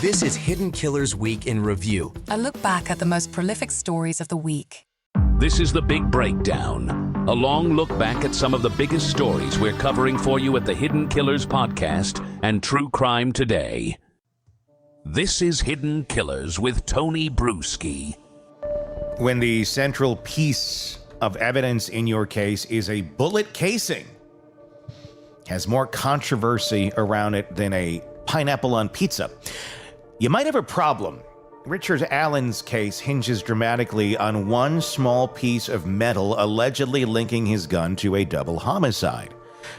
This is Hidden Killers Week in Review. A look back at the most prolific stories of the week. This is The Big Breakdown, a long look back at some of the biggest stories we're covering for you at the Hidden Killers podcast and True Crime Today. This is Hidden Killers with Tony Brueski. When the central piece of evidence in your case is a bullet casing, has more controversy around it than a pineapple on pizza, you might have a problem. Richard Allen's case hinges dramatically on one small piece of metal allegedly linking his gun to a double homicide.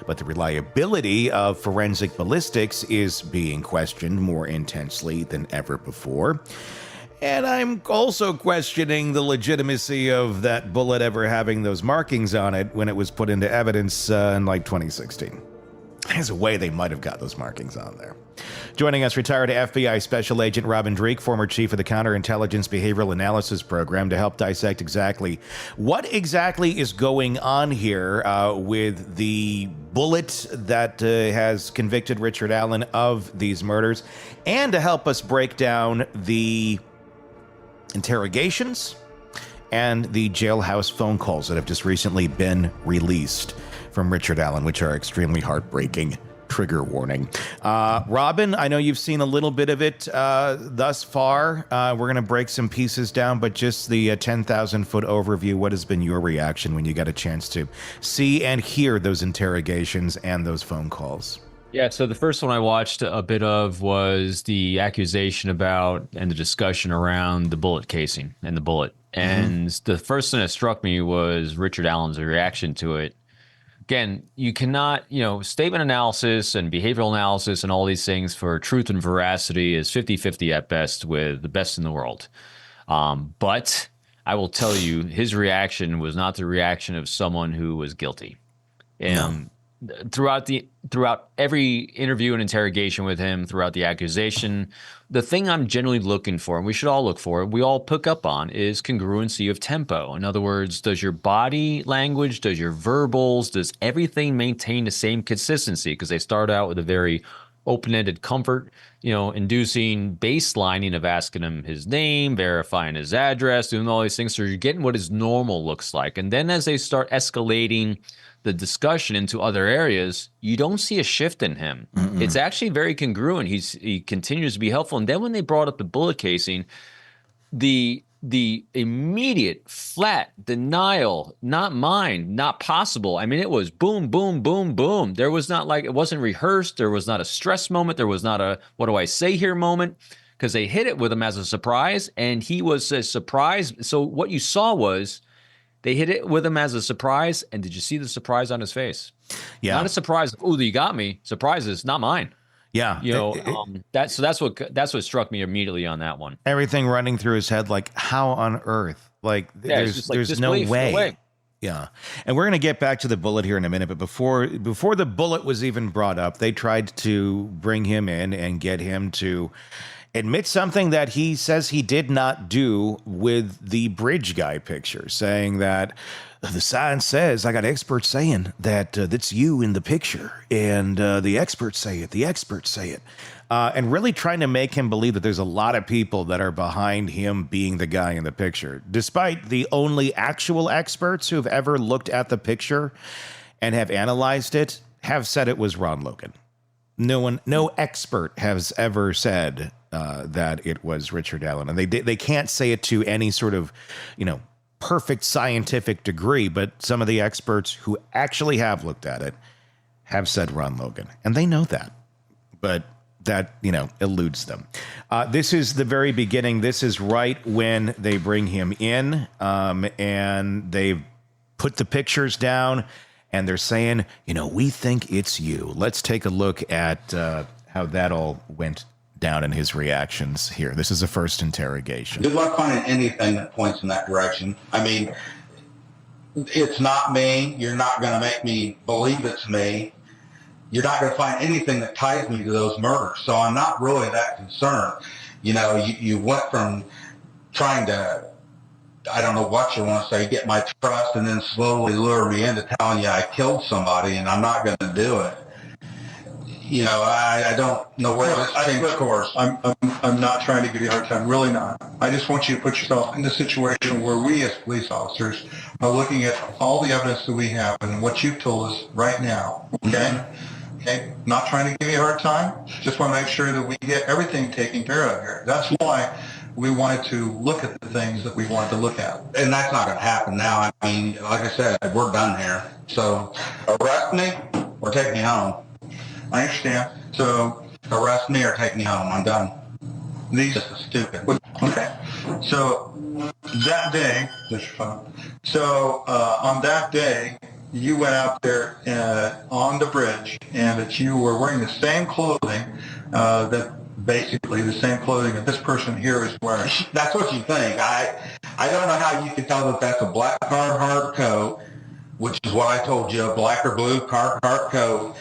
But the reliability of forensic ballistics is being questioned more intensely than ever before. And I'm also questioning the legitimacy of that bullet ever having those markings on it when it was put into evidence in 2016. There's a way they might have got those markings on there. Joining us, retired FBI Special Agent Robin Dreeke, former chief of the Counterintelligence Behavioral Analysis Program, to help dissect exactly what exactly is going on here with the bullet that has convicted Richard Allen of these murders, and to help us break down the interrogations and the jailhouse phone calls that have just recently been released from Richard Allen, which are extremely heartbreaking. Trigger warning. Robin, I know you've seen a little bit of it thus far. We're going to break some pieces down, but just the 10,000-foot overview, what has been your reaction when you got a chance to see and hear those interrogations and those phone calls? Yeah, so the first one I watched a bit of was the accusation about and the discussion around the bullet casing and the bullet. And the first thing that struck me was Richard Allen's reaction to it. Again, you cannot, statement analysis and behavioral analysis and all these things for truth and veracity is 50-50 at best with the best in the world. But I will tell you, his reaction was not the reaction of someone who was guilty. And throughout every interview and interrogation with him, throughout the accusation, the thing I'm generally looking for, and we should all look for, we all pick up on, is congruency of tempo. In other words, does your body language, does your verbals, does everything maintain the same consistency? Because they start out with a very open-ended comfort, inducing baselining of asking him his name, verifying his address, doing all these things. So you're getting what his normal looks like. And then as they start escalating the discussion into other areas, you don't see a shift in him. It's actually very congruent. He continues to be helpful. And then when they brought up the bullet casing, the immediate flat denial, not mine, not possible. I mean, it was boom, boom, boom, boom. There was not it wasn't rehearsed. There was not a stress moment. There was not a what do I say here moment, because they hit it with him as a surprise, and he was a surprise. So what you saw was they hit it with him as a surprise, and did you see the surprise on his face? Yeah, not a surprise. Oh, you got me. Surprises, not mine. Yeah, that's what struck me immediately on that one. Everything running through his head, like how on earth? There's no way. Yeah, and we're gonna get back to the bullet here in a minute, but before the bullet was even brought up, they tried to bring him in and get him to admit something that he says he did not do with the bridge guy picture, saying that the sign says, I got experts saying that that's you in the picture, and the experts say it, and really trying to make him believe that there's a lot of people that are behind him being the guy in the picture, despite the only actual experts who've ever looked at the picture and have analyzed it have said it was Ron Logan. No expert has ever said that it was Richard Allen, and they can't say it to any sort of, perfect scientific degree, but some of the experts who actually have looked at it have said Ron Logan, and they know that, but that, eludes them. This is the very beginning. This is right when they bring him in, and they've put the pictures down, and they're saying, we think it's you. Let's take a look at how that all went down in his reactions here. This is the first interrogation. Good luck finding anything that points in that direction. I mean, it's not me. You're not going to make me believe it's me. You're not going to find anything that ties me to those murders. So I'm not really that concerned. You went from trying to, I don't know what you want to say, get my trust, and then slowly lure me into telling you I killed somebody, and I'm not going to do it. I don't know where this change course. I'm not trying to give you a hard time, really not. I just want you to put yourself in the situation where we as police officers are looking at all the evidence that we have and what you've told us right now, okay? Okay, not trying to give you a hard time, just want to make sure that we get everything taken care of here. That's why we wanted to look at the things that we wanted to look at. And that's not going to happen now. I mean, like I said, we're done here. So arrest me or take me home. I understand. So arrest me or take me home. I'm done. This is stupid. Okay. So that day, on that day, you went out there on the bridge, and that you were wearing the same clothing basically the same clothing that this person here is wearing. That's what you think. I don't know how you can tell that that's a black Carhartt coat, which is what I told you, a black or blue Carhartt coat.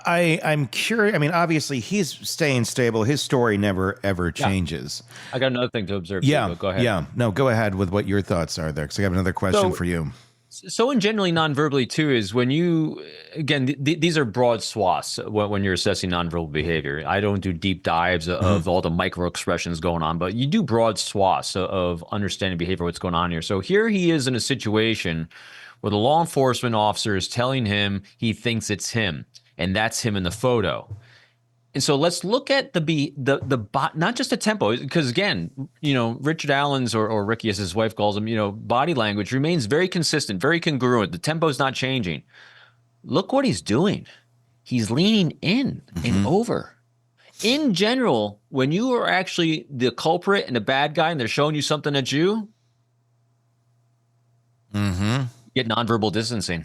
I'm curious. I mean, obviously, he's staying stable. His story never, ever changes. I got another thing to observe. Yeah. Too, go ahead. Yeah. No, go ahead with what your thoughts are there, because I have another question for you. So in generally non-verbally too is when you, again, these are broad swaths when you're assessing nonverbal behavior. I don't do deep dives of all the micro expressions going on, but you do broad swaths of understanding behavior, what's going on here. So here he is in a situation where the law enforcement officer is telling him he thinks it's him, and that's him in the photo. And so let's look at not just the tempo, because again, Richard Allen's or Ricky, as his wife calls him, body language remains very consistent, very congruent. The tempo's not changing. Look what he's doing. He's leaning in and over. In general, when you are actually the culprit and the bad guy and they're showing you something at you, get nonverbal distancing.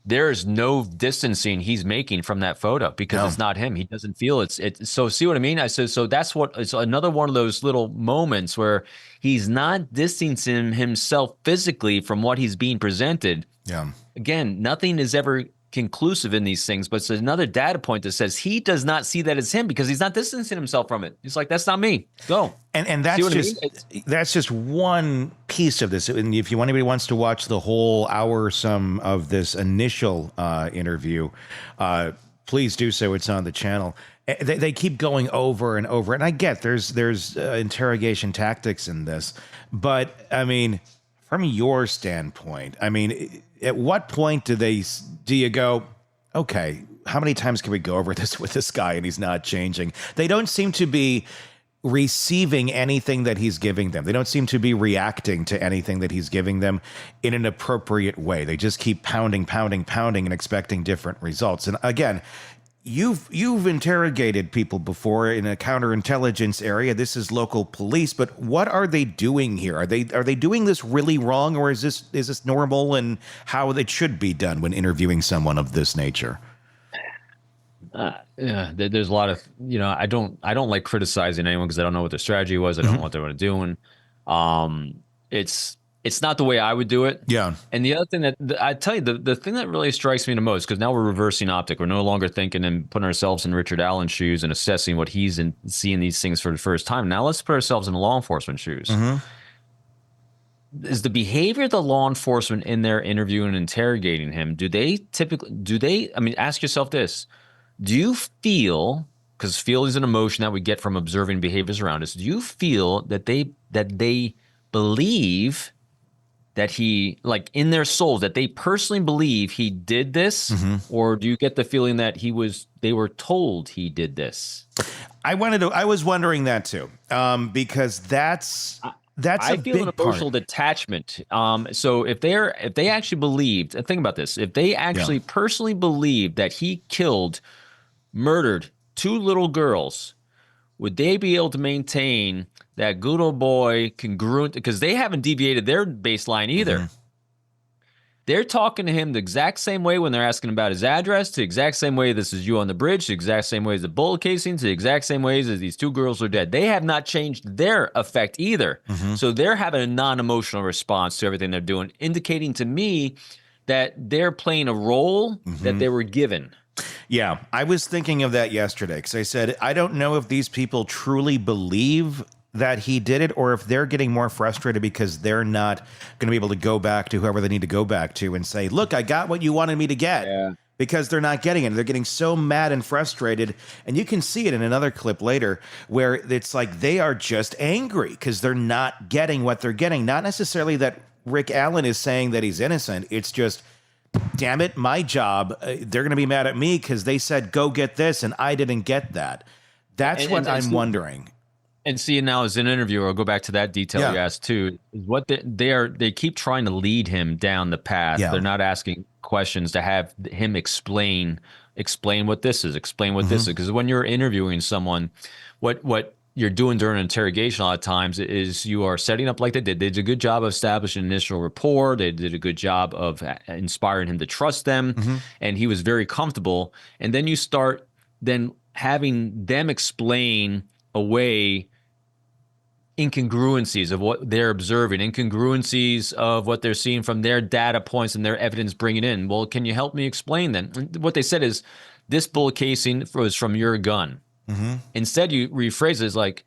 There's no distancing he's making from that photo because it's not him. He doesn't feel it's so see what I mean? I said, so that's what it's another one of those little moments where he's not distancing himself physically from what he's being presented. Yeah. Again, nothing is ever conclusive in these things, but it's another data point that says he does not see that as him because he's not distancing himself from it. He's like, that's not me. Go. And that's just one piece of this. And if anybody wants to watch the whole hour some of this initial interview, please do so. It's on the channel. They keep going over and over. And I get there's interrogation tactics in this, but I mean, from your standpoint, I mean, at what point do you go, okay, how many times can we go over this with this guy and he's not changing? They don't seem to be receiving anything that he's giving them. They don't seem to be reacting to anything that he's giving them in an appropriate way. They just keep pounding and expecting different results. And again, You've interrogated people before in a counterintelligence area. This is local police, but what are they doing here? Are they doing this really wrong, or is this normal and how it should be done when interviewing someone of this nature? Yeah, there's a lot of I don't like criticizing anyone because I don't know what their strategy was. I don't know what they were doing. It's not the way I would do it. Yeah. And the other thing that I tell you, the thing that really strikes me the most, because now we're reversing optic. We're no longer thinking and putting ourselves in Richard Allen's shoes and assessing what he's seeing these things for the first time. Now let's put ourselves in law enforcement shoes. Is the behavior of the law enforcement in their interviewing and interrogating him, ask yourself this. Do you feel, because feel is an emotion that we get from observing behaviors around us, do you feel that they believe that he, like in their souls, that they personally believe he did this? Or do you get the feeling that they were told he did this? I was wondering that too, because that's I feel an emotional detachment. So if they actually believed, and think about this, if they actually personally believed that he murdered two little girls, would they be able to maintain that good old boy congruent? Because they haven't deviated their baseline either. They're talking to him the exact same way when they're asking about his address, to the exact same way this is you on the bridge, to the exact same way as the bullet casing, to the exact same ways as these two girls are dead. They have not changed their effect either. So they're having a non-emotional response to everything they're doing, indicating to me that they're playing a role that they were given. Yeah, I was thinking of that yesterday because I said, I don't know if these people truly believe that he did it, or if they're getting more frustrated because they're not going to be able to go back to whoever they need to go back to and say, look, I got what you wanted me to get. Yeah. Because they're not getting it. They're getting so mad and frustrated. And you can see it in another clip later where it's like they are just angry because they're not getting what they're getting. Not necessarily that Rick Allen is saying that he's innocent. It's just, damn it, my job. They're going to be mad at me because they said, go get this, and I didn't get that. That's what I'm wondering. And see, now as an interviewer, I'll go back to that detail you asked too. Is what they keep trying to lead him down the path. Yeah. They're not asking questions to have him explain what this is, explain what this is. Because when you're interviewing someone, what you're doing during an interrogation a lot of times is you are setting up like they did. They did a good job of establishing initial rapport. They did a good job of inspiring him to trust them, and he was very comfortable. And then you start then having them explain away incongruencies of what they're observing, incongruencies of what they're seeing from their data points and their evidence bringing in. Well, can you help me explain then? What they said is, this bullet casing was from your gun. Instead, you rephrase it as like,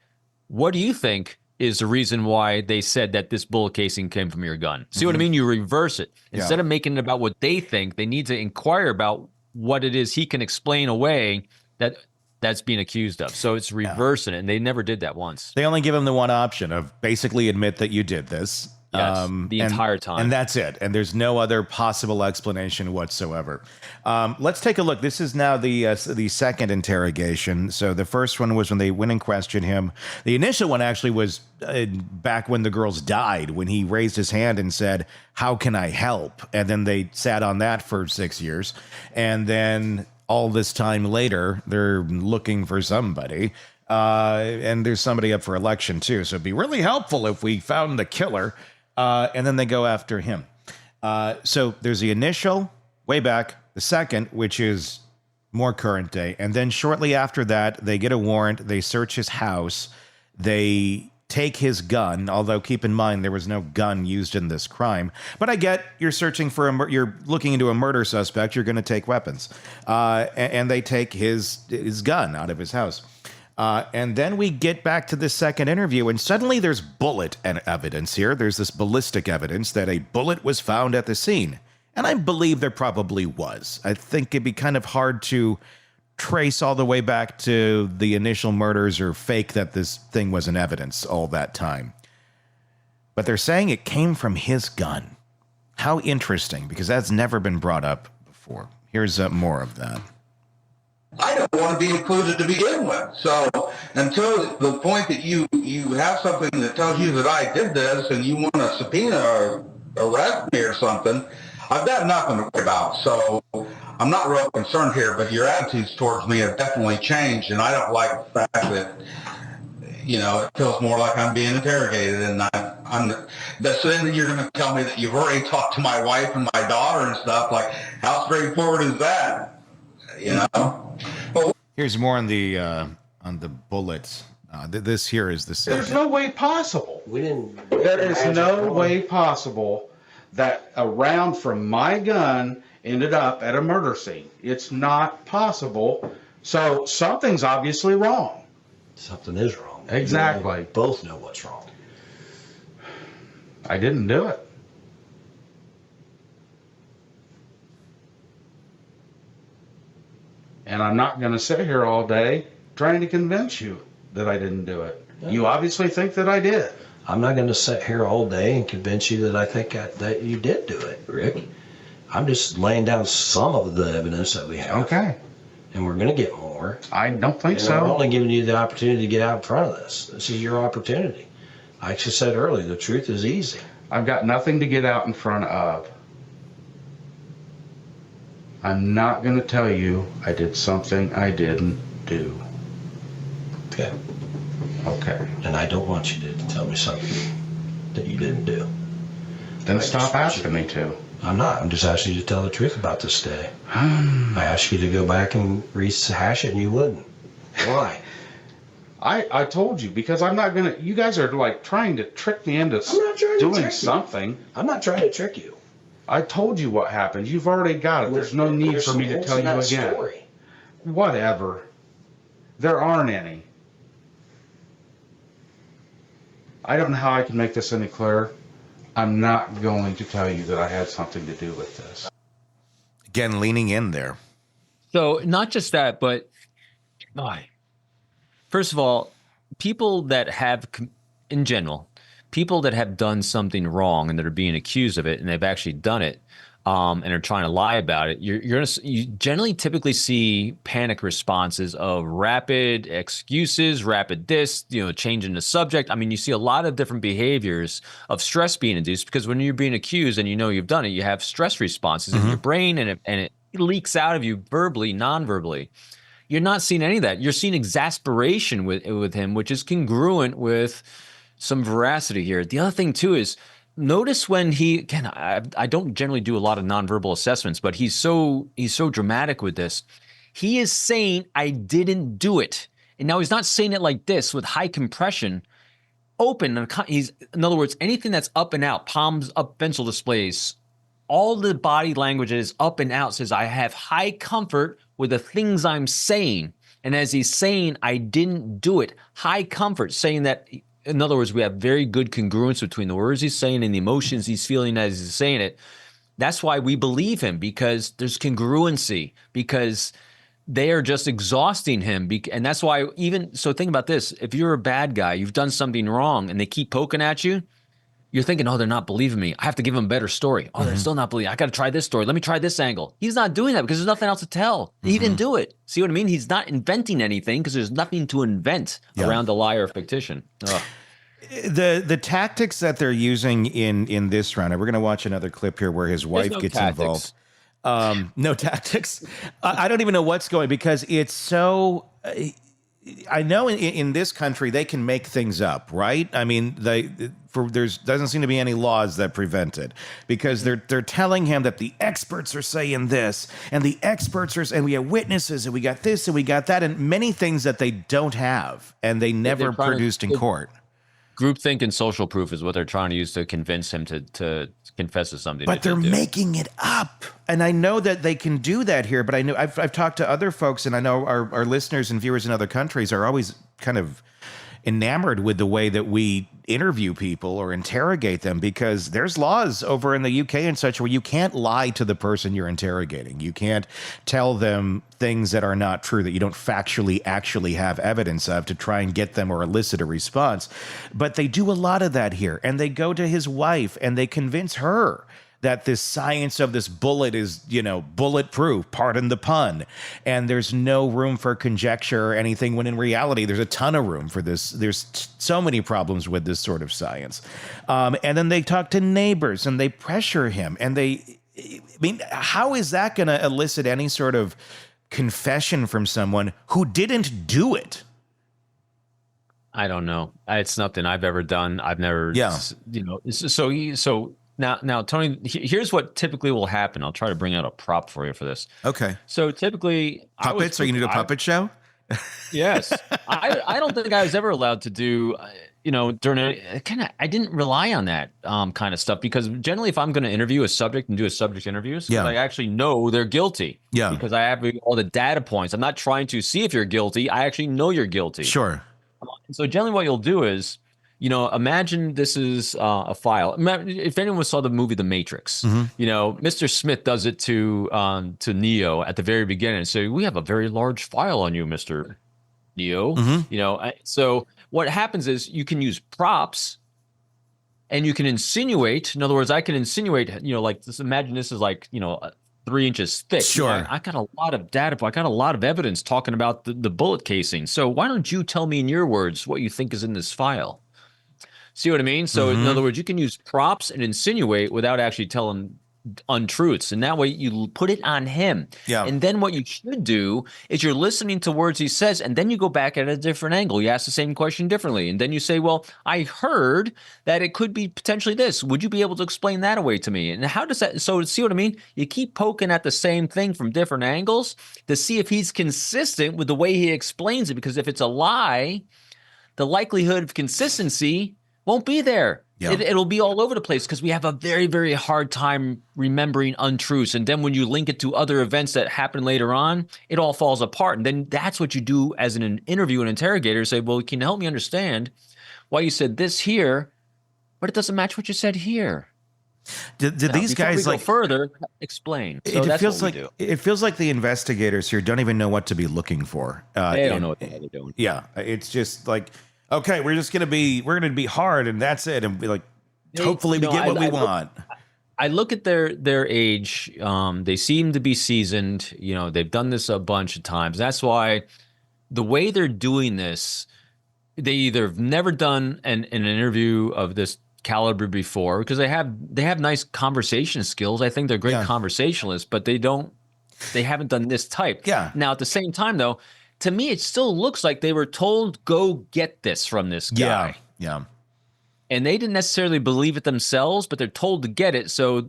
what do you think is the reason why they said that this bullet casing came from your gun? See what I mean? You reverse it. Instead of making it about what they think, they need to inquire about what it is he can explain away that's being accused of. So it's reversing it, and they never did that once. They only give him the one option of basically admit that you did this. Yes, the entire time. And that's it. And there's no other possible explanation whatsoever. Let's take a look. This is now the second interrogation. So the first one was when they went and questioned him. The initial one actually was back when the girls died, when he raised his hand and said, how can I help? And then they sat on that for 6 years. And then all this time later, they're looking for somebody. And there's somebody up for election, too. So it'd be really helpful if we found the killer. And then they go after him. So there's the initial, way back, the second, which is more current day. And then shortly after that, they get a warrant. They search his house. They take his gun, although keep in mind there was no gun used in this crime. But I get you're searching for you're looking into a murder suspect. You're going to take weapons. And they take his gun out of his house. And then we get back to the second interview, and suddenly there's bullet evidence here. There's this ballistic evidence that a bullet was found at the scene. And I believe there probably was. I think it'd be kind of hard to trace all the way back to the initial murders or fake that this thing was in evidence all that time. But they're saying it came from his gun. How interesting, because that's never been brought up before. Here's more of that. I don't want to be included to begin with. So until the point that you have something that tells you that I did this and you want to subpoena or arrest me or something, I've got nothing to worry about. So I'm not real concerned here, but your attitudes towards me have definitely changed, and I don't like the fact that, it feels more like I'm being interrogated, and that's then you're going to tell me that you've already talked to my wife and my daughter and stuff. Like, how straightforward is that? Well, here's more on the bullets. This here is the second. There's no way possible. There is no way possible that a round from my gun ended up at a murder scene. It's not possible. So something's obviously wrong. Something is wrong. Exactly. We both know what's wrong. I didn't do it. And I'm not going to sit here all day trying to convince you that I didn't do it. Yeah. You obviously think that I did. I'm not going to sit here all day and convince you that I think that you did do it, Rick. I'm just laying down some of the evidence that we have. Okay. And we're going to get more. I don't think so. I'm only giving you the opportunity to get out in front of this. This is your opportunity. Like I said earlier, the truth is easy. I've got nothing to get out in front of. I'm not going to tell you I did something I didn't do. Okay. Okay. And I don't want you to tell me something that you didn't do. Then stop asking me to. I'm not. I'm just asking you to tell the truth about this day. I asked you to go back and rehash it, and you wouldn't. Why? I told you, because I'm not going to... You guys are like trying to trick me into doing something. I'm not trying to trick you. I told you what happened. You've already got it. There's no need for me to tell you again. Story. Whatever. There aren't any. I don't know how I can make this any clearer. I'm not going to tell you that I had something to do with this. Again, leaning in there. So not just that, but first of all, people that have, in general, people that have done something wrong and that are being accused of it, and they've actually done it, and are trying to lie about it, you generally typically see panic responses of rapid excuses, rapid changing the subject. I mean, you see a lot of different behaviors of stress being induced, because when you're being accused and you know you've done it, you have stress responses in your brain, and it leaks out of you verbally, non-verbally. You're not seeing any of that. You're seeing exasperation with him, which is congruent with some veracity here. The other thing too is, notice when I don't generally do a lot of nonverbal assessments, but he's so dramatic with this. He is saying, I didn't do it. And now he's not saying it like this with high compression, open. In other words, anything that's up and out, palms up, pencil displays, all the body language is up and out, says, I have high comfort with the things I'm saying. And as he's saying, I didn't do it, high comfort, saying that, in other words, we have very good congruence between the words he's saying and the emotions he's feeling as he's saying it. That's why we believe him, because there's congruency, because they are just exhausting him. And that's why so think about this. If you're a bad guy, you've done something wrong, and they keep poking at you, you're thinking, oh, they're not believing me. I have to give them a better story. Oh, they're still not believing. I got to try this story. Let me try this angle. He's not doing that because there's nothing else to tell. He didn't do it. See what I mean? He's not inventing anything because there's nothing to invent around a lie or fictition. Ugh. The tactics that they're using in this round, and we're going to watch another clip here where his wife gets involved. No tactics. I don't even know what's going, because it's so. I know in this country they can make things up, right? I mean, there's doesn't seem to be any laws that prevent it, because they're telling him that the experts are saying this, and the experts are, and we have witnesses, and we got this, and we got that, and many things that they don't have, and they never produced in court. Groupthink and social proof is what they're trying to use to convince him to confess to something. But they're making it up. And I know that they can do that here, but I know I've talked to other folks, and I know our listeners and viewers in other countries are always kind of enamored with the way that we interview people or interrogate them, because there's laws over in the UK and such where you can't lie to the person you're interrogating. You can't tell them things that are not true, that you don't factually actually have evidence of, to try and get them or elicit a response. But they do a lot of that here, and they go to his wife and they convince her that this science of this bullet is, bulletproof, pardon the pun, and there's no room for conjecture or anything, when in reality, there's a ton of room for this. There's so many problems with this sort of science. And then they talk to neighbors and they pressure him. And how is that going to elicit any sort of confession from someone who didn't do it? I don't know. It's nothing I've ever done. I've never, Now, Tony, here's what typically will happen. I'll try to bring out a prop for you for this. Okay. So typically, puppets. Are you need a puppet show? Yes. I don't think I was ever allowed to do, during I didn't rely on that kind of stuff, because generally, if I'm going to interview a subject and do a subject interviews, I actually know they're guilty. Yeah. Because I have all the data points. I'm not trying to see if you're guilty. I actually know you're guilty. Sure. So generally, what you'll do is, imagine this is a file. If anyone saw the movie The Matrix, Mr. Smith does it to Neo at the very beginning. So we have a very large file on you, Mr. Neo. So what happens is you can use props, and you can insinuate. In other words, I can insinuate. Like this. Imagine this is like 3 inches thick. Sure. I got a lot of data. I got a lot of evidence talking about the bullet casing. So why don't you tell me in your words what you think is in this file? See what I mean? So in other words, you can use props and insinuate without actually telling untruths. And that way you put it on him. Yeah. And then what you should do is you're listening to words he says, and then you go back at a different angle. You ask the same question differently. And then you say, well, I heard that it could be potentially this. Would you be able to explain that away to me? And how does that, so see what I mean? You keep poking at the same thing from different angles to see if he's consistent with the way he explains it. Because if it's a lie, the likelihood of consistency won't be there. Yeah. It'll be all over the place, because we have a very, very hard time remembering untruths. And then when you link it to other events that happen later on, it all falls apart. And then that's what you do as an interview, an interrogator, say, well, can you help me understand why you said this here, but it doesn't match what you said here. Did these guys go further explain? So it feels like the investigators here don't even know what to be looking for. They don't know what the hell they're doing. Yeah, it's just like, okay, we're gonna be hard, and that's it, and be like, hopefully we get what we want. I look at their age. They seem to be seasoned. They've done this a bunch of times. That's why the way they're doing this, they either have never done an interview of this caliber before, because they have nice conversation skills. I think they're great conversationalists, but they haven't done this type. Yeah. Now at the same time though, to me it still looks like they were told, go get this from this guy. Yeah. And they didn't necessarily believe it themselves, but they're told to get it. So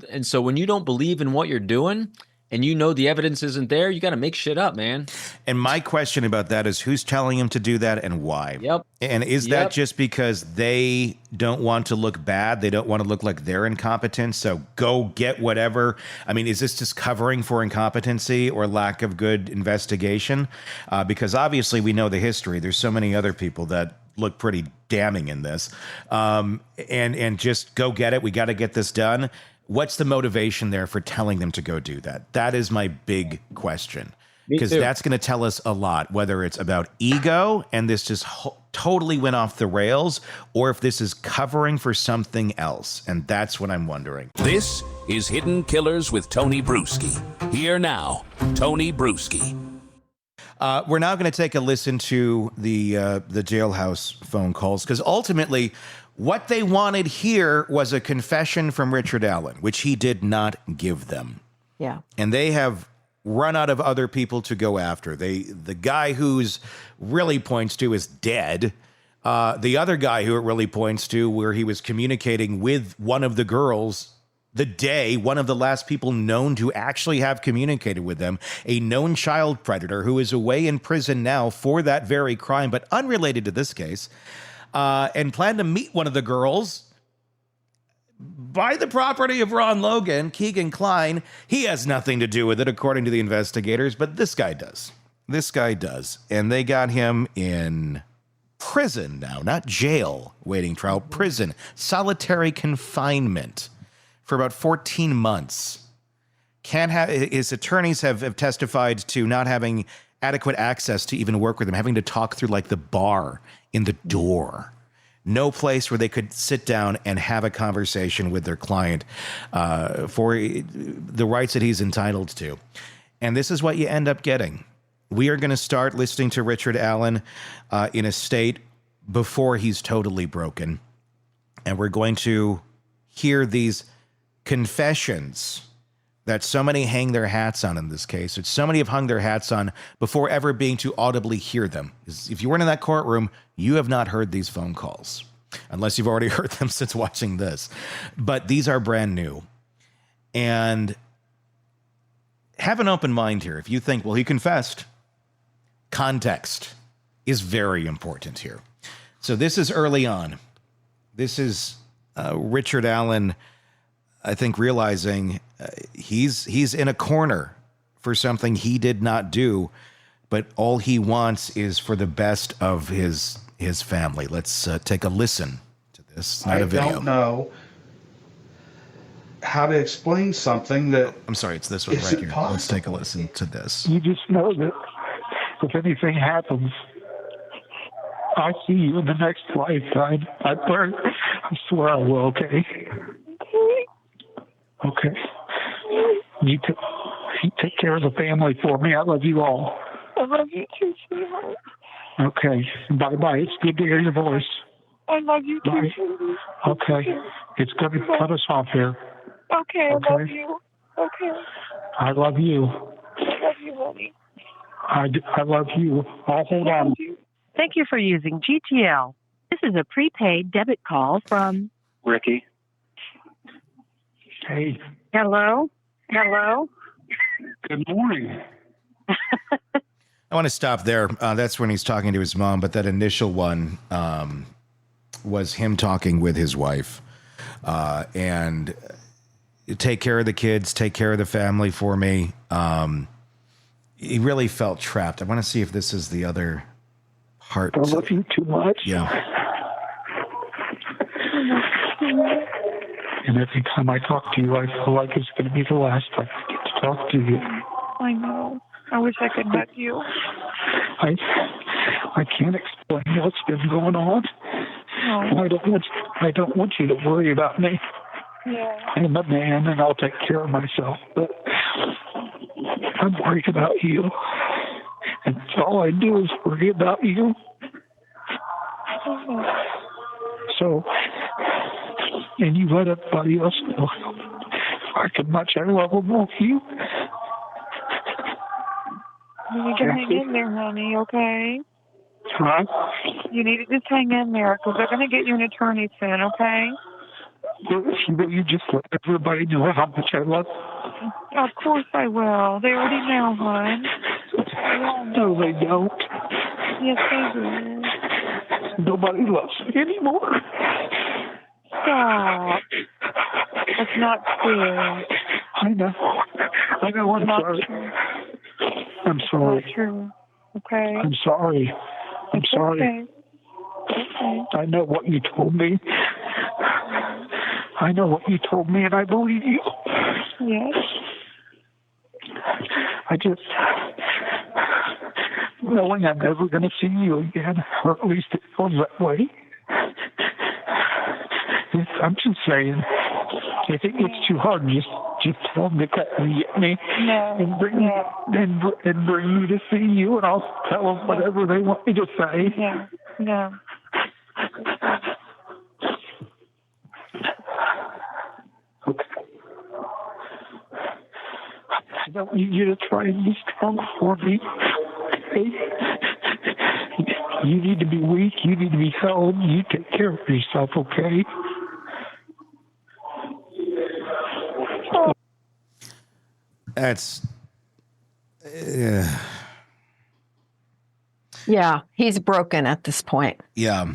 when you don't believe in what you're doing and the evidence isn't there, you got to make shit up, man. And my question about that is, who's telling him to do that and why? Yep. And is that just because they don't want to look bad? They don't want to look like they're incompetent, so go get whatever? I mean, is this just covering for incompetency or lack of good investigation? Because obviously we know the history. There's so many other people that look pretty damning in this. And just go get it. We got to get this done. What's the motivation there for telling them to go do that? That is my big question, because that's going to tell us a lot, whether it's about ego and this just totally went off the rails, or if this is covering for something else. And that's what I'm wondering. This is Hidden Killers with Tony Brueski. Here now, Tony Brueski. We're now going to take a listen to the Jailhouse phone calls, because ultimately what they wanted here was a confession from Richard Allen, which he did not give them. Yeah. And they have run out of other people to go after. The guy who's really points to is dead. The other guy who it really points to, where he was communicating with one of the girls one of the last people known to actually have communicated with them, a known child predator who is away in prison now for that very crime, but unrelated to this case, and planned to meet one of the girls by the property of Ron Logan, Keegan Kline. He has nothing to do with it, according to the investigators, but this guy does. This guy does. And they got him in prison now, not jail, waiting trial, prison, solitary confinement for about 14 months. His attorneys have testified to not having adequate access to even work with him, having to talk through like the bar in the door. No place where they could sit down and have a conversation with their client for the rights that he's entitled to. And this is what you end up getting. We are going to start listening to Richard Allen in a state before he's totally broken. And we're going to hear these confessions that so many hang their hats on in this case, that so many have hung their hats on before ever being to audibly hear them. If you weren't in that courtroom, you have not heard these phone calls, unless you've already heard them since watching this. But these are brand new. And have an open mind here. If you think, well, he confessed, context is very important here. So this is early on. This is Richard Allen, I think, realizing he's in a corner for something he did not do, but all he wants is for the best of his family. Let's take a listen to this. It's not a video. I don't know how to explain something that... I'm sorry, it's this one right here. Possible? Let's take a listen to this. You just know that if anything happens, I'll see you in the next lifetime. I swear I will, okay? Okay. You take care of the family for me. I love you all. I love you too, sweetheart. Okay. Bye-bye. It's good to hear your voice. I love you too, Bye. sweetie. Okay. It's going to cut us off here. Okay, I love you. Okay. I love you. I love you, honey. I love you. I'll hold on. Thank you for using GTL. This is a prepaid debit call from Ricky. Hey. Hello? Hello? Good morning. I want to stop there. That's when he's talking to his mom, but that initial one was him talking with his wife. And take care of the kids, take care of the family for me. He really felt trapped. I want to see if this is the other part. I love you too much. Yeah. And every time I talk to you, I feel like it's going to be the last time I get to talk to you. I know. I wish I could hug you. I can't explain what's been going on. No. I don't want you to worry about me. Yeah. I'm a man and I'll take care of myself, but I'm worried about you. And all I do is worry about you. So, and you let everybody else know how much I love them with you. You need to hang in there, honey, okay? Huh? You need to just hang in there, because they're going to get you an attorney soon, okay? Will you just let everybody know how much I love them? Of course I will. They already know, hon. No, they don't. Yes, they do. Nobody loves me anymore. Stop. That's not true. I know. I'm sorry. True. I'm sorry. Not true. Okay. I'm sorry. I'm it's sorry. Okay. I know what you told me. I know what you told me, and I believe you. Yes. I just, knowing I'm never going to see you again, or at least it feels that way. I'm just saying, if it gets too hard, just tell them to cut me, get me, and bring me to see you, and I'll tell them whatever they want me to say. Yeah. No. Okay. I don't need you to try and be strong for me. Okay? You need to be weak. You need to be held. You take care of yourself, okay? That's... Yeah, he's broken at this point. Yeah.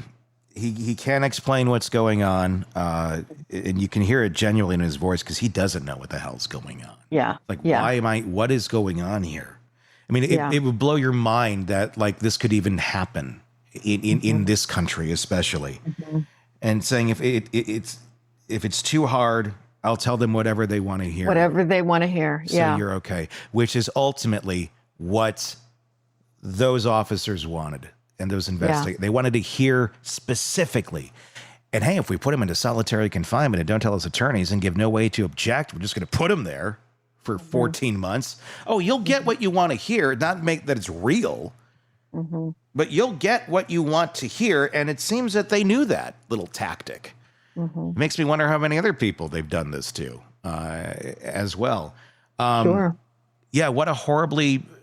He can't explain what's going on, and you can hear it genuinely in his voice because he doesn't know what the hell's going on. Yeah. Like, what is going on here? I mean, it would blow your mind that, like, this could even happen in this country, especially. Mm-hmm. And saying if it's too hard, I'll tell them whatever they want to hear. Whatever they want to hear. So you're okay, which is ultimately what those officers wanted. And those investigators, they wanted to hear specifically. And hey, if we put him into solitary confinement and don't tell his attorneys and give no way to object, we're just going to put him there for 14 months. Oh, you'll get what you want to hear, not make that it's real, but you'll get what you want to hear. And it seems that they knew that little tactic. It makes me wonder how many other people they've done this to as well. Sure. Yeah, what a horrible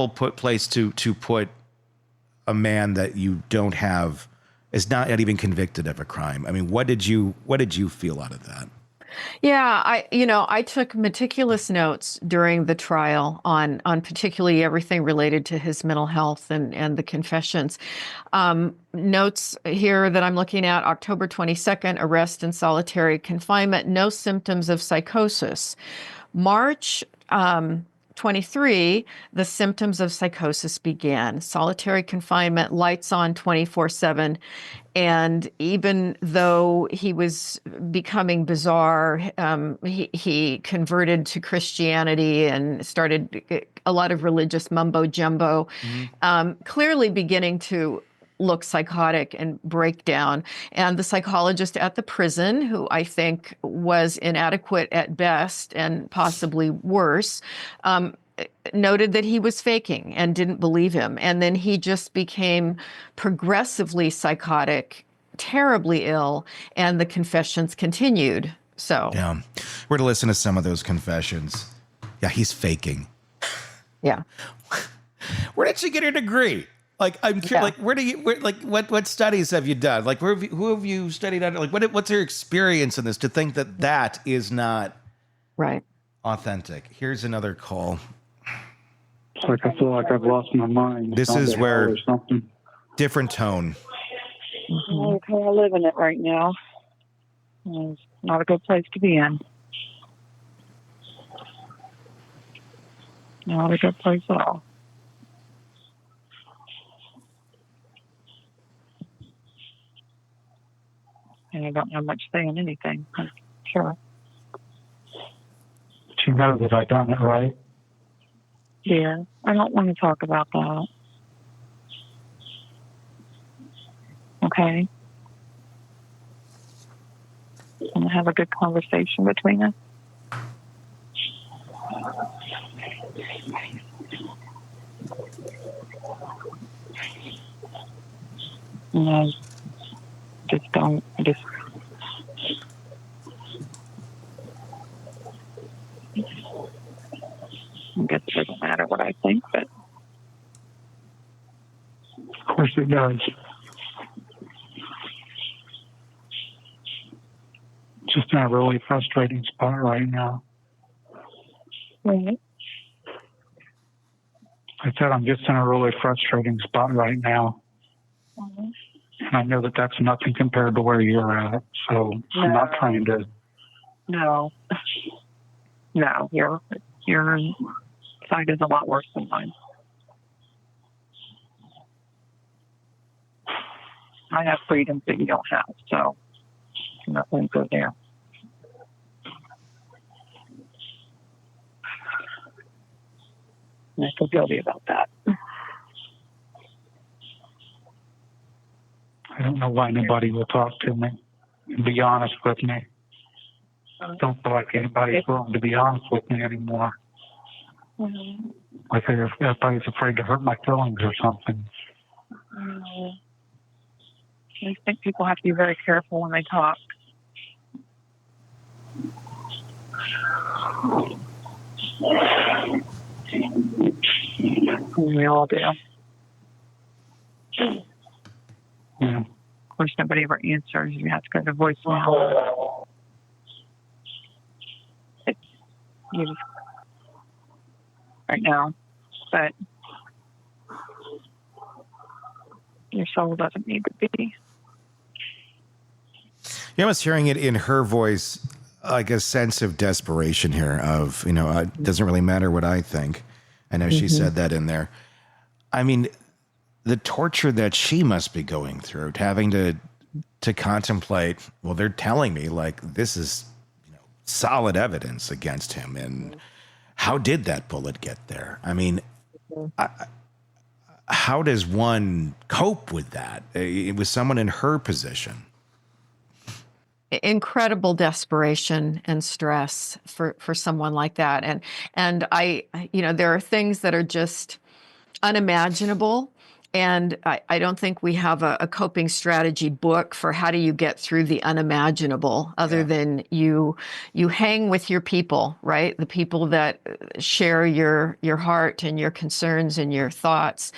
place to put a man that you don't have, is not yet even convicted of a crime. I mean, what did you feel out of that? Yeah, I took meticulous notes during the trial on particularly everything related to his mental health and the confessions. Notes here that I'm looking at: October 22nd, arrest in solitary confinement, no symptoms of psychosis. March 23, the symptoms of psychosis began. Solitary confinement, lights on 24/7. And even though he was becoming bizarre, he converted to Christianity and started a lot of religious mumbo jumbo, clearly beginning to look psychotic and break down. And the psychologist at the prison, who I think was inadequate at best and possibly worse, noted that he was faking and didn't believe him. And then he just became progressively psychotic, terribly ill, and the confessions continued. So yeah, we're to listen to some of those confessions. Yeah, he's faking. Yeah. Where did she get her degree? Like, I'm curious, what studies have you done? Like, who have you studied under? Like, what's your experience in this to think that is not right authentic? Here's another call. It's like I feel like I've lost my mind. This is where different tone. Okay, I live in it right now. It's not a good place to be in. Not a good place at all. and I don't have much say in anything. I'm sure. But you know that I done it, right? Yeah, I don't want to talk about that. Okay. Want to have a good conversation between us? No, just don't. I guess it doesn't matter what I think, but Of course it does. Just in a really frustrating spot right now. right. I said I'm just in a really frustrating spot right now. Mhm. And I know that that's nothing compared to where you're at. So I'm not trying to. No, no, your side is a lot worse than mine. I have freedoms that you don't have, so I'm not going to go there. And I feel guilty about that. I don't know why nobody will talk to me and be honest with me. I don't feel like anybody's willing to be honest with me anymore. Mhm. Like everybody's afraid to hurt my feelings or something. I think people have to be very careful when they talk. We all do. Yeah. Of course, nobody ever answers. You have to go to voicemail. You just right now, but your soul doesn't need to be. I was hearing it in her voice, like a sense of desperation here of, it doesn't really matter what I think. I know she said that in there. I mean, the torture that she must be going through, having to contemplate, well, they're telling me like this is solid evidence against him. And how did that bullet get there? I mean, how does one cope with that? It was someone in her position. Incredible desperation and stress for someone like that. And I, there are things that are just unimaginable. And I don't think we have a coping strategy book for how do you get through the unimaginable other than you hang with your people, right? The people that share your heart and your concerns and your thoughts.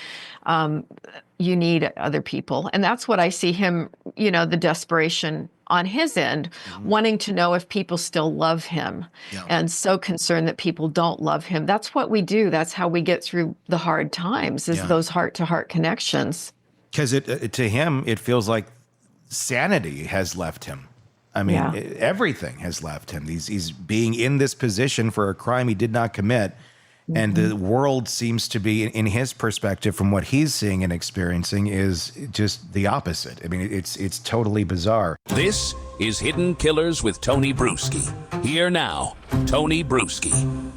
You need other people. And that's what I see him, the desperation on his end, wanting to know if people still love him and so concerned that people don't love him. That's what we do. That's how we get through the hard times is those heart-to-heart connections. Because to him, it feels like sanity has left him. I mean, everything has left him. He's being in this position for a crime he did not commit. And the world seems to be, in his perspective, from what he's seeing and experiencing, is just the opposite. I mean, it's totally bizarre. This is Hidden Killers with Tony Brueski. Here now, Tony Brueski.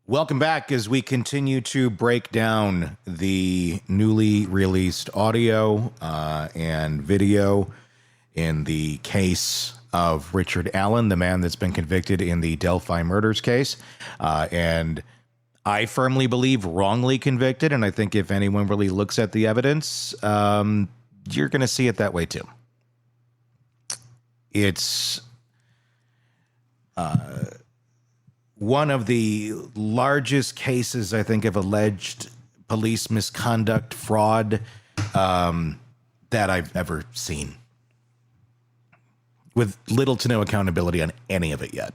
Welcome back as we continue to break down the newly released audio and video in the case of Richard Allen, the man that's been convicted in the Delphi murders case. And I firmly believe wrongly convicted. And I think if anyone really looks at the evidence, you're going to see it that way too. It's one of the largest cases, I think, of alleged police misconduct, fraud that I've ever seen, with little to no accountability on any of it yet.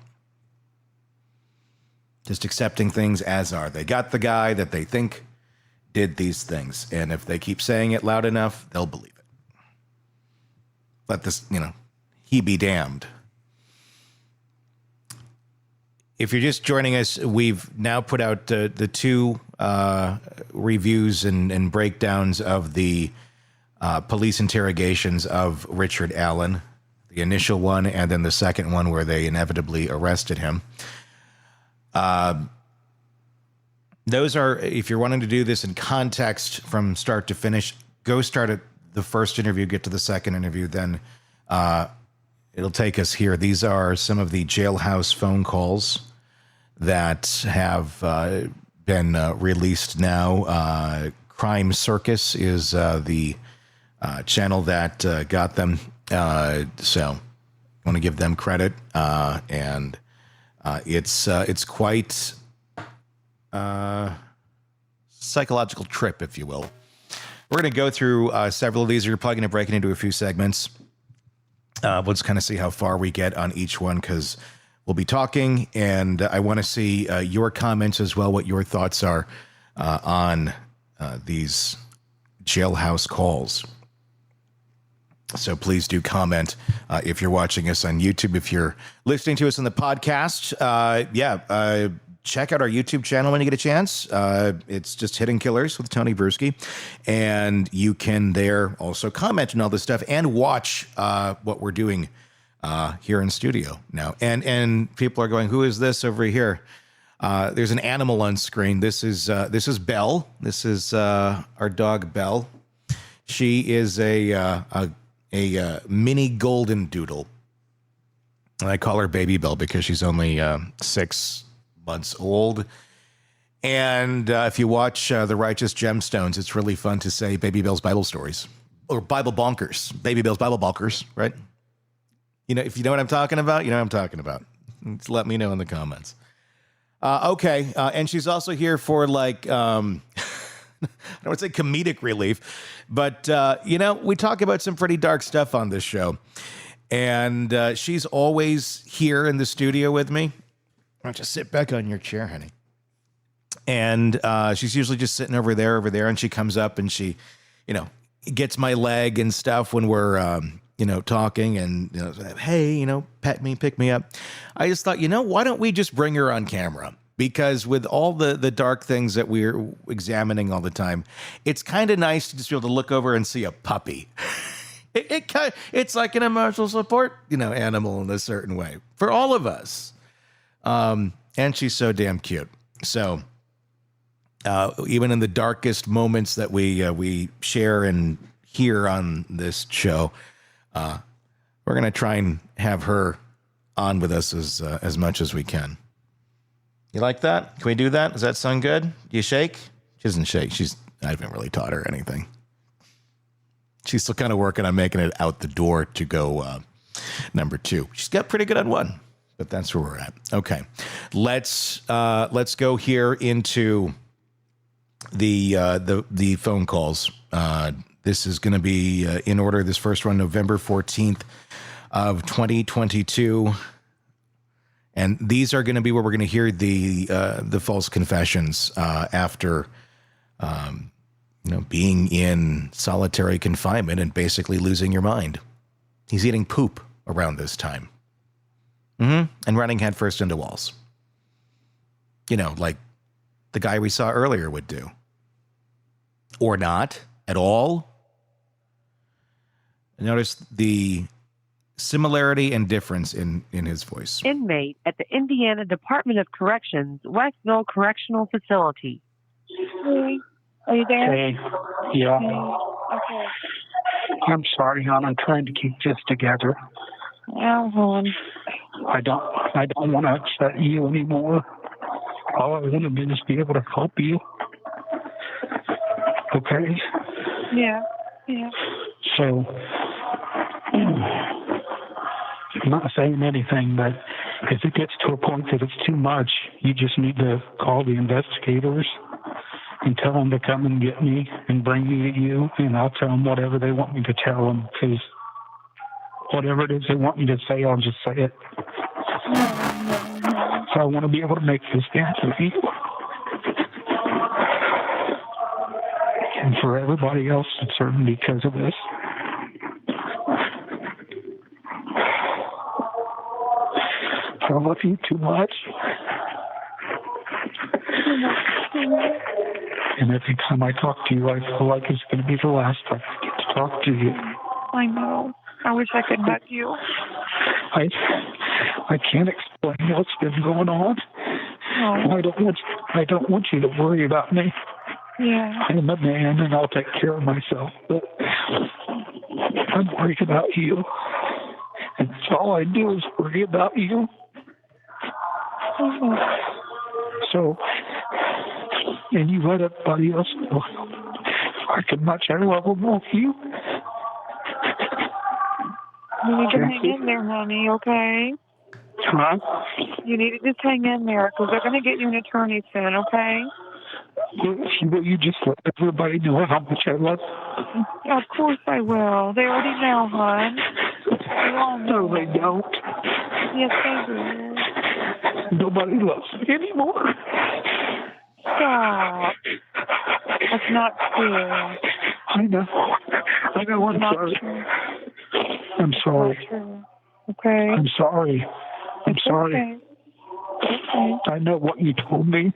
Just accepting things as are. They got the guy that they think did these things. And if they keep saying it loud enough, they'll believe it. Let this, he be damned. If you're just joining us, we've now put out the two reviews and breakdowns of the police interrogations of Richard Allen, the initial one, and then the second one where they inevitably arrested him. Those are, if you're wanting to do this in context from start to finish, go start at the first interview, get to the second interview, then it'll take us here. These are some of the Jailhouse phone calls that have been released now. Crime Circus is the channel that got them. So I want to give them credit. And it's quite psychological trip, if you will. We're going to go through several of these. You're probably going to break it into a few segments. We'll just kind of see how far we get on each one, because we'll be talking, and I want to see your comments as well, what your thoughts are on these Jailhouse calls. So please do comment if you're watching us on YouTube. If you're listening to us on the podcast, check out our YouTube channel when you get a chance. It's just Hidden Killers with Tony Brueski. And you can there also comment on all this stuff and watch what we're doing here in studio now. And people are going, who is this over here? There's an animal on screen. This is Belle. This is our dog, Belle. She is a mini golden doodle. And I call her Baby Belle because she's only 6 months old. And if you watch The Righteous Gemstones, it's really fun to say Baby Belle's Bible Stories or Bible Bonkers. Baby Belle's Bible Bonkers, right? You know, if you know what I'm talking about, you know what I'm talking about. Just let me know in the comments. Okay. And she's also here for like, I don't want to say comedic relief, but, we talk about some pretty dark stuff on this show. And she's always here in the studio with me. Why don't you sit back on your chair, honey? And she's usually just sitting over there, and she comes up and she, gets my leg and stuff when we're, talking and, hey, pet me, pick me up. I just thought, why don't we just bring her on camera? Because with all the dark things that we're examining all the time, it's kind of nice to just be able to look over and see a puppy. It's like an emotional support, animal in a certain way for all of us. And she's so damn cute. So even in the darkest moments that we share and hear on this show, we're going to try and have her on with us as much as we can. You like that? Can we do that? Does that sound good? Do you shake? She doesn't shake. I haven't really taught her anything. She's still kind of working on making it out the door to go number 2. She's got pretty good on 1. But that's where we're at. Okay, let's go here into the phone calls. This is going to be in order. This first one, November 14th of 2022, and these are going to be where we're going to hear the false confessions after being in solitary confinement and basically losing your mind. He's eating poop around this time. Mm-hmm. And running headfirst into walls. Like the guy we saw earlier would do. Or not at all. Notice the similarity and difference in his voice. Inmate at the Indiana Department of Corrections, Westville Correctional Facility. Hey, are you there? Hey, yeah. Hey. Okay. I'm sorry, hon. I'm trying to keep this together. Yeah, hon. I don't want to upset you anymore. All I want to do is be able to help you. Okay? Yeah. So, I'm not saying anything, but if it gets to a point that it's too much, you just need to call the investigators and tell them to come and get me and bring me to you, and I'll tell them whatever they want me to tell them, because whatever it is they want me to say, I'll just say it. So I want to be able to make this happen. And for everybody else that's hurting because of this. I love you too much. And every time I talk to you, I feel like it's going to be the last time I get to talk to you. I know. I wish I could hug you. I can't explain what's been going on. No. I don't want you to worry about me. Yeah. I'm a man and I'll take care of myself, but I'm worried about you. And so all I do is worry about you. So, and you let everybody else know how much I love them with you. You need to hang in there, honey, okay? Huh? You need to just hang in there because they're going to get you an attorney soon, okay? Will you just let everybody know how much I love them? Of course I will. They already know, hon. No, they don't. Yes, they do. Nobody loves me anymore. Stop. That's not true. I know. I'm sorry. True. I'm sorry. Not true. Okay. I'm sorry. I'm sorry. Okay. I know what you told me.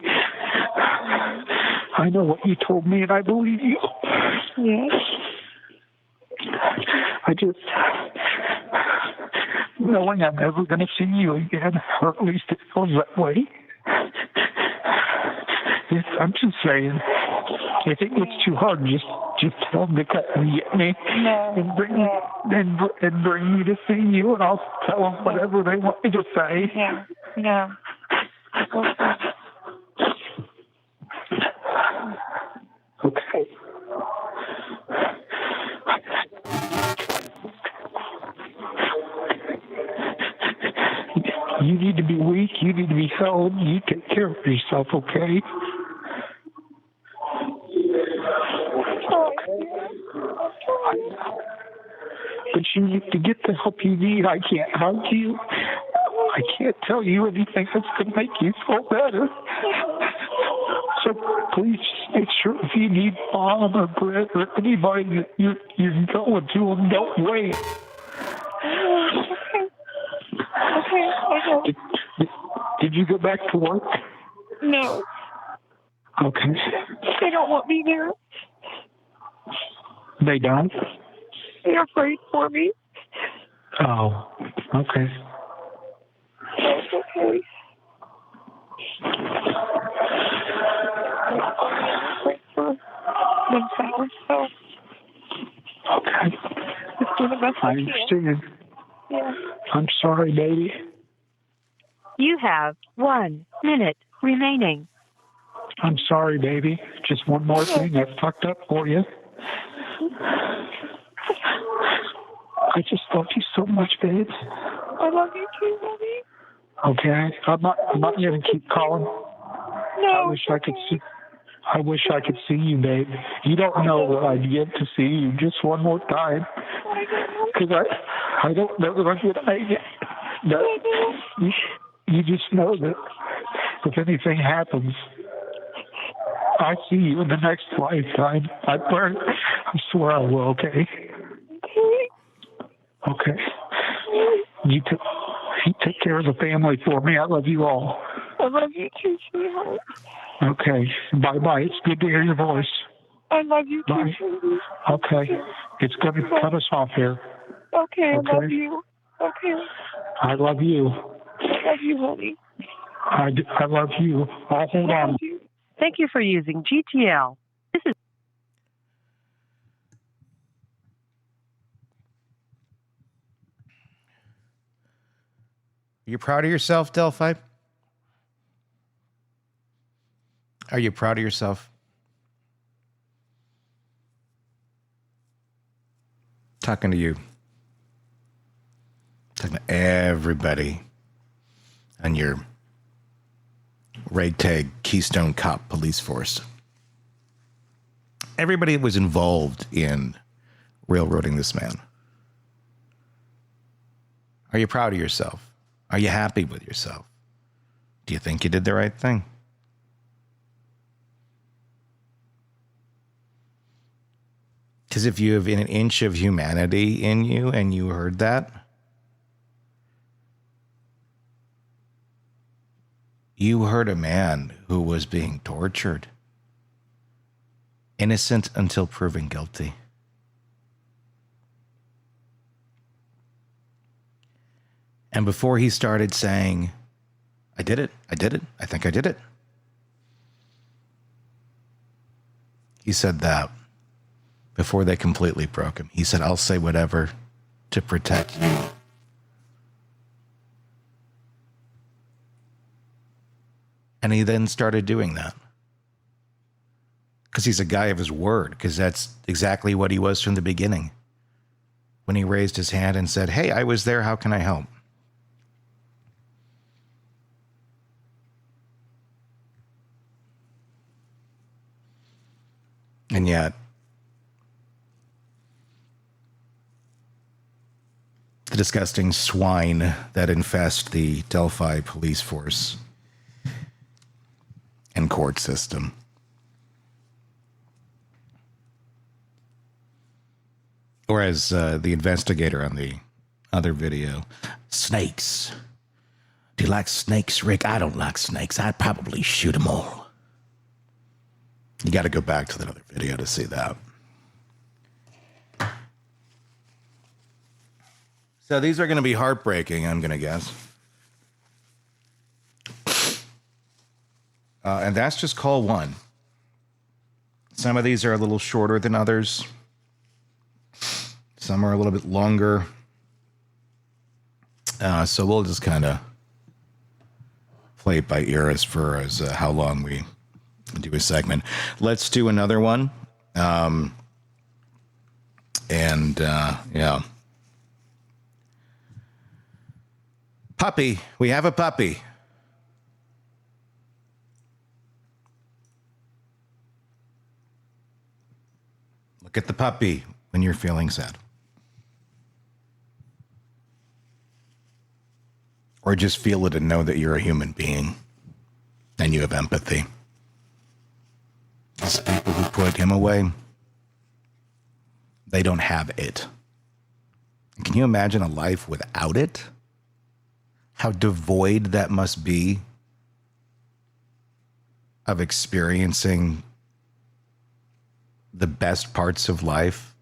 I know what you told me, and I believe you. Yes. I just, knowing I'm never going to see you again, or at least it feels that way. I'm just saying, if it gets too hard, just tell them to cut and get me, and bring me to see you, and I'll tell them whatever they want me to say. Yeah. No. Okay. You need to be weak. You need to be held. You take care of yourself, okay? But you need to get the help you need. I can't hug you. I can't tell you anything that's going to make you feel better. So please just make sure if you need Mom or Brett or anybody that you're going to them, don't wait. Okay, I know. Did you go back to work? No. Okay. They don't want me there. They don't? They're afraid for me. Oh, okay. That's okay. Wait for themselves, so. Okay. Just do the best I understand. Yeah. I'm sorry, baby. You have 1 minute remaining. I'm sorry, baby. Just one more thing I fucked up for you. I just love you so much, babe. I love you too, Mommy. Okay, I'm not gonna keep calling. No. I wish I could see you, babe. You don't know what I'd give to see you just one more time. Because I don't know that I'm gonna make it. But you just know that if anything happens, I see you in the next lifetime. I swear I will, okay? Okay. You take care of the family for me. I love you all. I love you too, sweetheart. Okay. Bye-bye. It's good to hear your voice. I love you too, Bye. sweetie. Okay. It's going to cut us off here. Okay, I love you. Okay. I love you. I love you, honey. I love you. I'll hold on. Thank you for using GTL. This is Are you proud of yourself, Delphi? Are you proud of yourself? Talking to you. Talking to everybody on your ragtag Keystone Cop police force. Everybody was involved in railroading this man. Are you proud of yourself? Are you happy with yourself? Do you think you did the right thing? Because if you have an inch of humanity in you and you heard that, you heard a man who was being tortured, innocent until proven guilty. And before he started saying, I did it, I think I did it, he said that before they completely broke him. He said, I'll say whatever to protect you. And he then started doing that. Because he's a guy of his word, because that's exactly what he was from the beginning. When he raised his hand and said, hey, I was there, how can I help? And yet, the disgusting swine that infest the Delphi police force and court system. Or as the investigator on the other video, snakes. Do you like snakes, Rick? I don't like snakes. I'd probably shoot them all. You got to go back to that other video to see that. So these are going to be heartbreaking, I'm going to guess. And that's just call one. Some of these are a little shorter than others. Some are a little bit longer. So we'll just kind of play it by ear as far as how long we do a segment. Let's do another one. Yeah. Puppy. We have a puppy. Look at the puppy when you're feeling sad. Or just feel it and know that you're a human being and you have empathy. These people who put him away, they don't have it. Can you imagine a life without it? How devoid that must be of experiencing the best parts of life.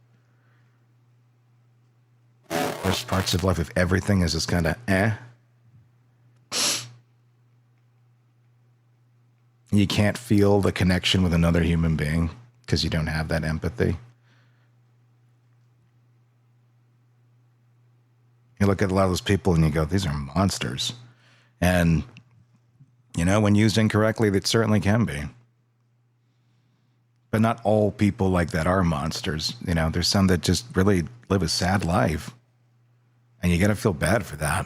Worst parts of life, if everything is just kind of You can't feel the connection with another human being because you don't have that empathy. You look at a lot of those people and you go, these are monsters. And, you know, when used incorrectly, that certainly can be. But not all people like that are monsters. You know, there's some that just really live a sad life. And you got to feel bad for that.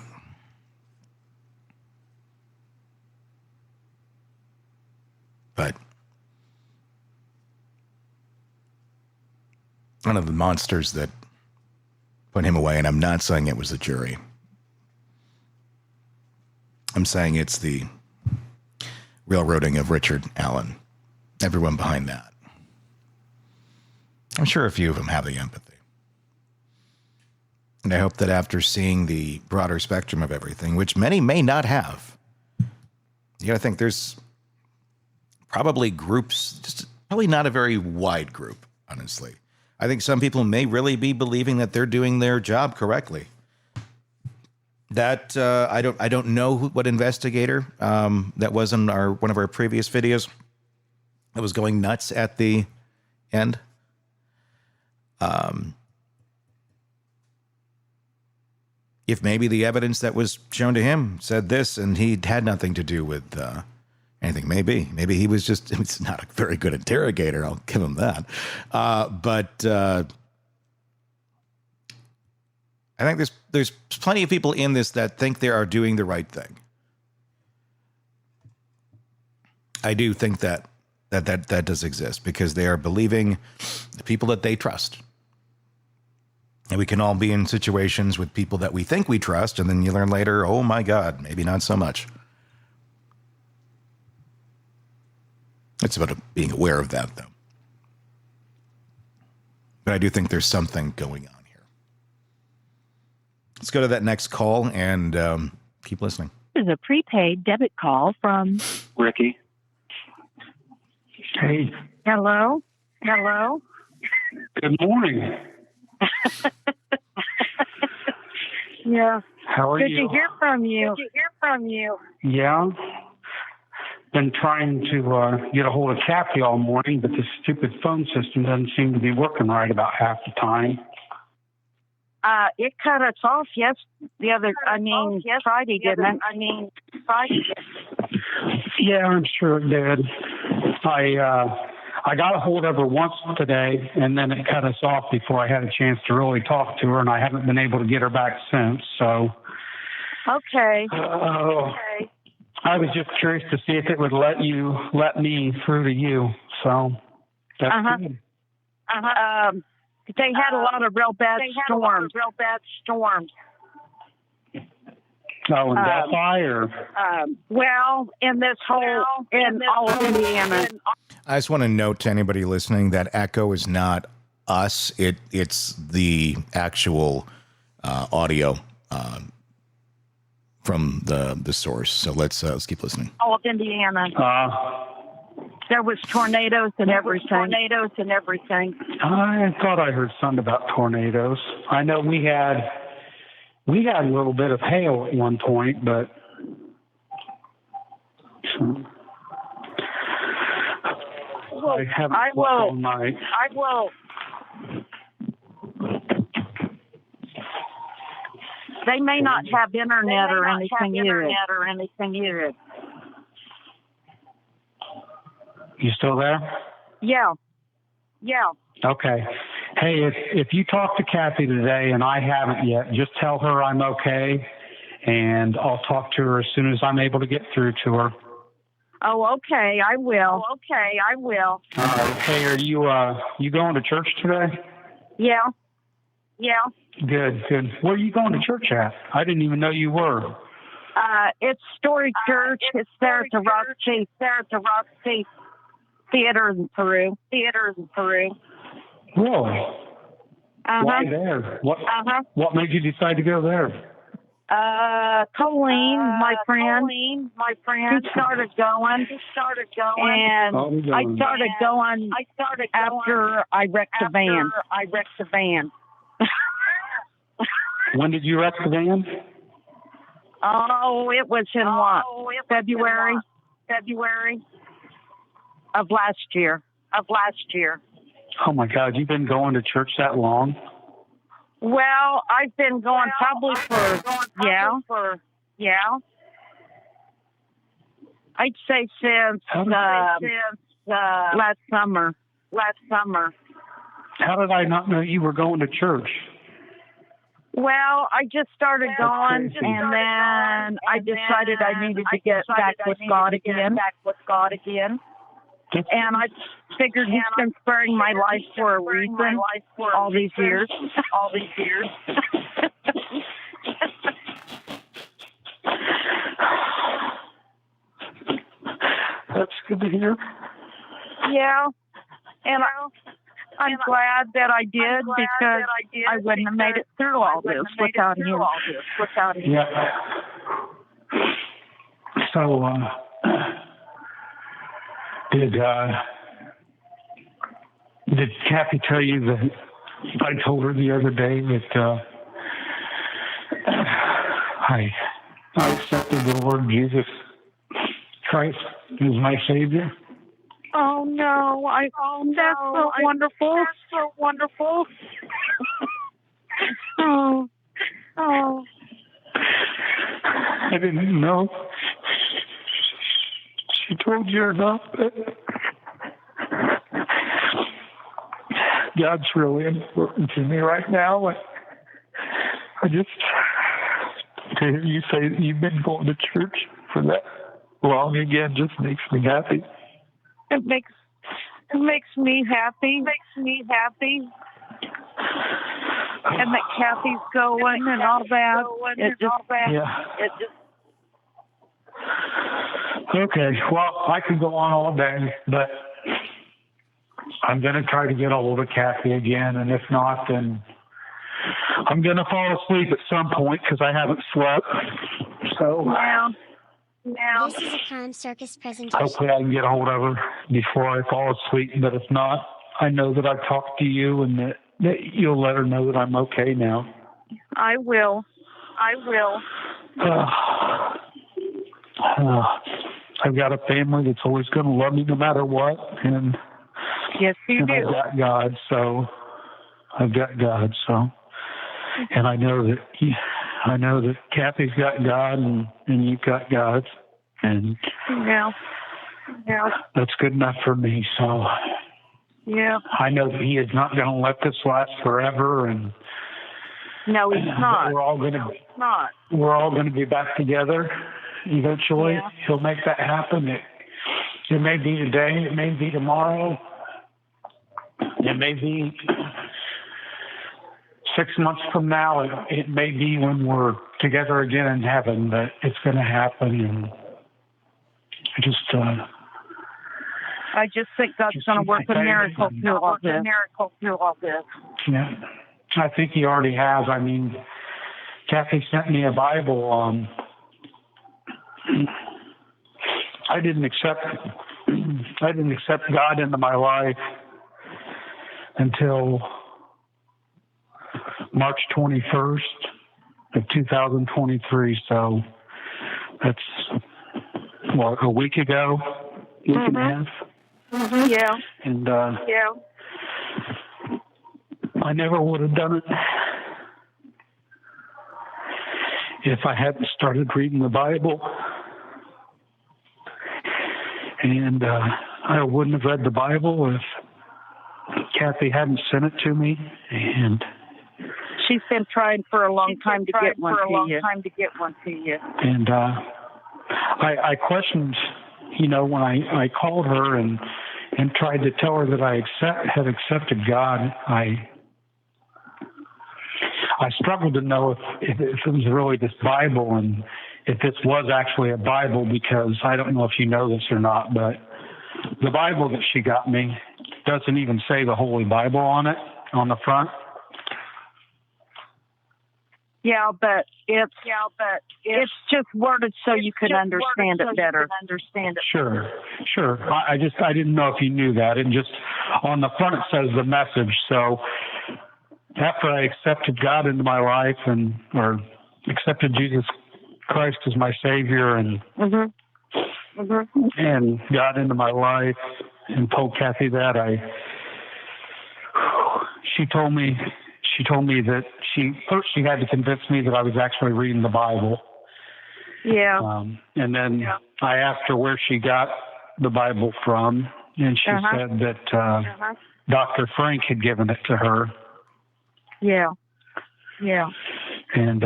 But one of the monsters that put him away, and I'm not saying it was the jury. I'm saying it's the railroading of Richard Allen. Everyone behind that. I'm sure a few of them have the empathy. And I hope that after seeing the broader spectrum of everything, which many may not have, you got to think there's probably groups, just probably not a very wide group, honestly. I think some people may really be believing that they're doing their job correctly. That I don't know what investigator that was in one of our previous videos that was going nuts at the end. If maybe the evidence that was shown to him said this and he had nothing to do with anything, maybe he was just, it's not a very good interrogator, I'll give him that. But I think there's plenty of people in this that think they are doing the right thing. I do think that does exist because they are believing the people that they trust. And we can all be in situations with people that we think we trust, and then you learn later, oh my God, maybe not so much. It's about being aware of that, though. But I do think there's something going on here. Let's go to that next call and keep listening. This is a prepaid debit call from Ricky. Hey. Hello? Hello? Good morning. Yeah. How are you? Good to hear from you. Good to hear from you. Yeah. Been trying to get a hold of Kathy all morning, but this stupid phone system doesn't seem to be working right about half the time. It cut us off Friday, didn't it? Friday. Yeah, I'm sure it did. I got a hold of her once today, and then it cut us off before I had a chance to really talk to her, and I haven't been able to get her back since. So. Okay. I was just curious to see if it would let me through to you. So that's good. They had a lot of real bad storms. Oh, in Delphi or? In all of Indiana. I just want to note to anybody listening that echo is not us. It's the actual audio from the source. So let's keep listening. All of Indiana. There was tornadoes and everything. I thought I heard something about tornadoes. I know we had a little bit of hail at one point, but I haven't slept all night. I will. They may not have internet or anything either. You still there? Yeah. Okay. Hey, if you talk to Kathy today and I haven't yet, just tell her I'm okay, and I'll talk to her as soon as I'm able to get through to her. Oh, okay. I will. All right. Hey, are you going to church today? Yeah. Good. Where are you going to church at? I didn't even know you were. It's Story Church. It's there at the Roxy Theater in Peru. Really? Why there? What made you decide to go there? Colleen, my friend, who started going, and I started going after I wrecked the van. When did you wreck the van? Oh, it was in February of last year. Oh my God, you've been going to church that long? Well, I've been going probably for I'd say since last summer. How did I not know you were going to church? Well, I just started going, and then I decided I needed to get back with God again. And I figured He's been sparing my life for a reason all these years. That's good to hear. Yeah, and I'm glad that I did, because I wouldn't have made it through all this without Him. Yeah. So, did Kathy tell you that I told her the other day that I accepted the Lord Jesus Christ as my Savior? Oh no! That's so wonderful. Oh. I didn't know she told you or not, but God's really important to me right now. I just, to hear you say that you've been going to church for that long again just makes me happy. It makes me happy. And that Kathy's going and all that. Okay, well, I could go on all day, but I'm going to try to get a hold of Kathy again, and if not, then I'm going to fall asleep at some point because I haven't slept. So This is a Crime Circus presentation. Hopefully I can get a hold of her before I fall asleep, but if not, I know that I've talked to you and that you'll let her know that I'm okay now. I will. I will. I've got a family that's always going to love me no matter what, and yes, you do. I've got God, so, and I know that Kathy's got God, and you've got God, and yeah, that's good enough for me. So, yeah, I know that He is not going to let this last forever, and no, He's not. We're all going to be back together eventually. Yeah. He'll make that happen. It may be today, it may be tomorrow, it may be 6 months from now, it may be when we're together again in heaven, but it's going to happen. And I just think God's going to work a miracle through all this. Yeah, I think He already has. I mean, Kathy sent me a Bible. I didn't accept God into my life until March 21st of 2023. So that's a week ago, week and a half. Mm-hmm. Yeah. And I never would have done it if I hadn't started reading the Bible. And I wouldn't have read the Bible if Kathy hadn't sent it to me. And she's been trying for a long time to get one to you. And I questioned, when I called her and tried to tell her that I had accepted God, I struggled to know if it was really this Bible and if this was actually a Bible, because I don't know if you know this or not, but the Bible that she got me doesn't even say the Holy Bible on it, on the front. Yeah, but it's just worded so you can understand it better. Sure. I didn't know if you knew that. And just on the front it says the message. So after I accepted God into my life or accepted Jesus Christ as my Savior and and got into my life and told Kathy that, she told me that first she had to convince me that I was actually reading the Bible. Yeah. And then I asked her where she got the Bible from, and she said that Dr. Frank had given it to her. Yeah. And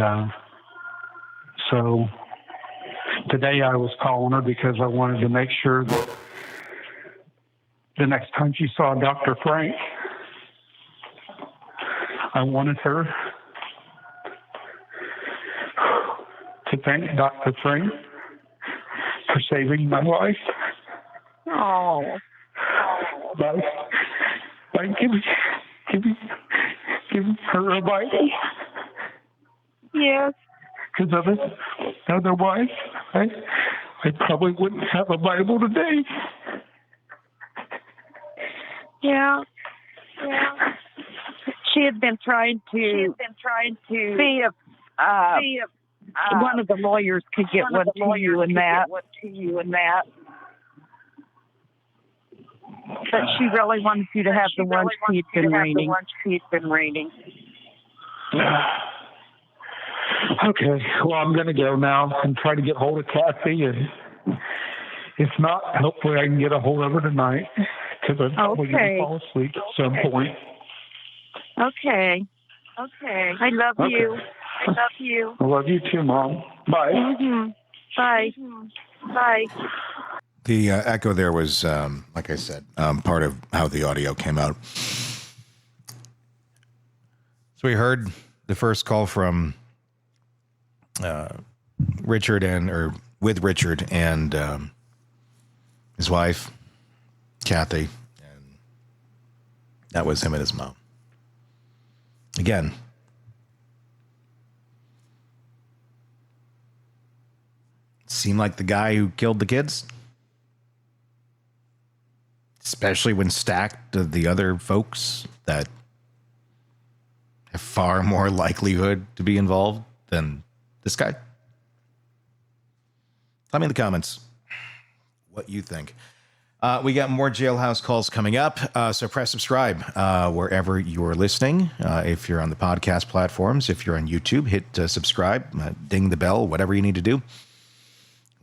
so today I was calling her because I wanted to make sure that the next time she saw Dr. Frank, I wanted her to thank Dr. Frank for saving my life. Oh. By giving her a Bible. Yes. Because otherwise, I probably wouldn't have a Bible today. Yeah. She had been trying to see if one of the lawyers could get one to you and that. But she really wanted you to have the ones she'd been reading. Okay, well, I'm going to go now and try to get hold of Kathy, and if not, hopefully I can get a hold of her tonight, because I'm probably going to fall asleep at some point. Okay. I love you. I love you too, Mom. Bye. Mm-hmm. Bye. The echo there was, like I said, part of how the audio came out. So we heard the first call from Richard with Richard and his wife, Kathy, and that was him and his mom. Again, seemed like the guy who killed the kids, especially when stacked to the other folks that have far more likelihood to be involved than This guy? Tell me in the comments what you think. We got more Jailhouse calls coming up, so press subscribe wherever you're listening. If you're on the podcast platforms, if you're on YouTube, hit subscribe, ding the bell, whatever you need to do.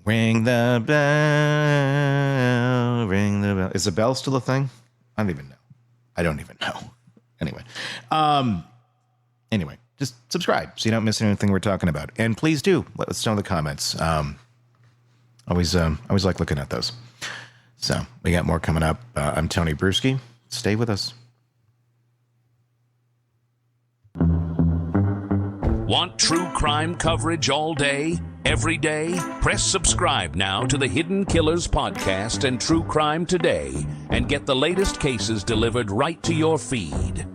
Ring the bell, ring the bell. Is the bell still a thing? I don't even know. Anyway, just subscribe so you don't miss anything we're talking about. And please do let us know in the comments. Always like looking at those. So we got more coming up. I'm Tony Brueski. Stay with us. Want true crime coverage all day, every day? Press subscribe now to the Hidden Killers podcast and True Crime Today and get the latest cases delivered right to your feed.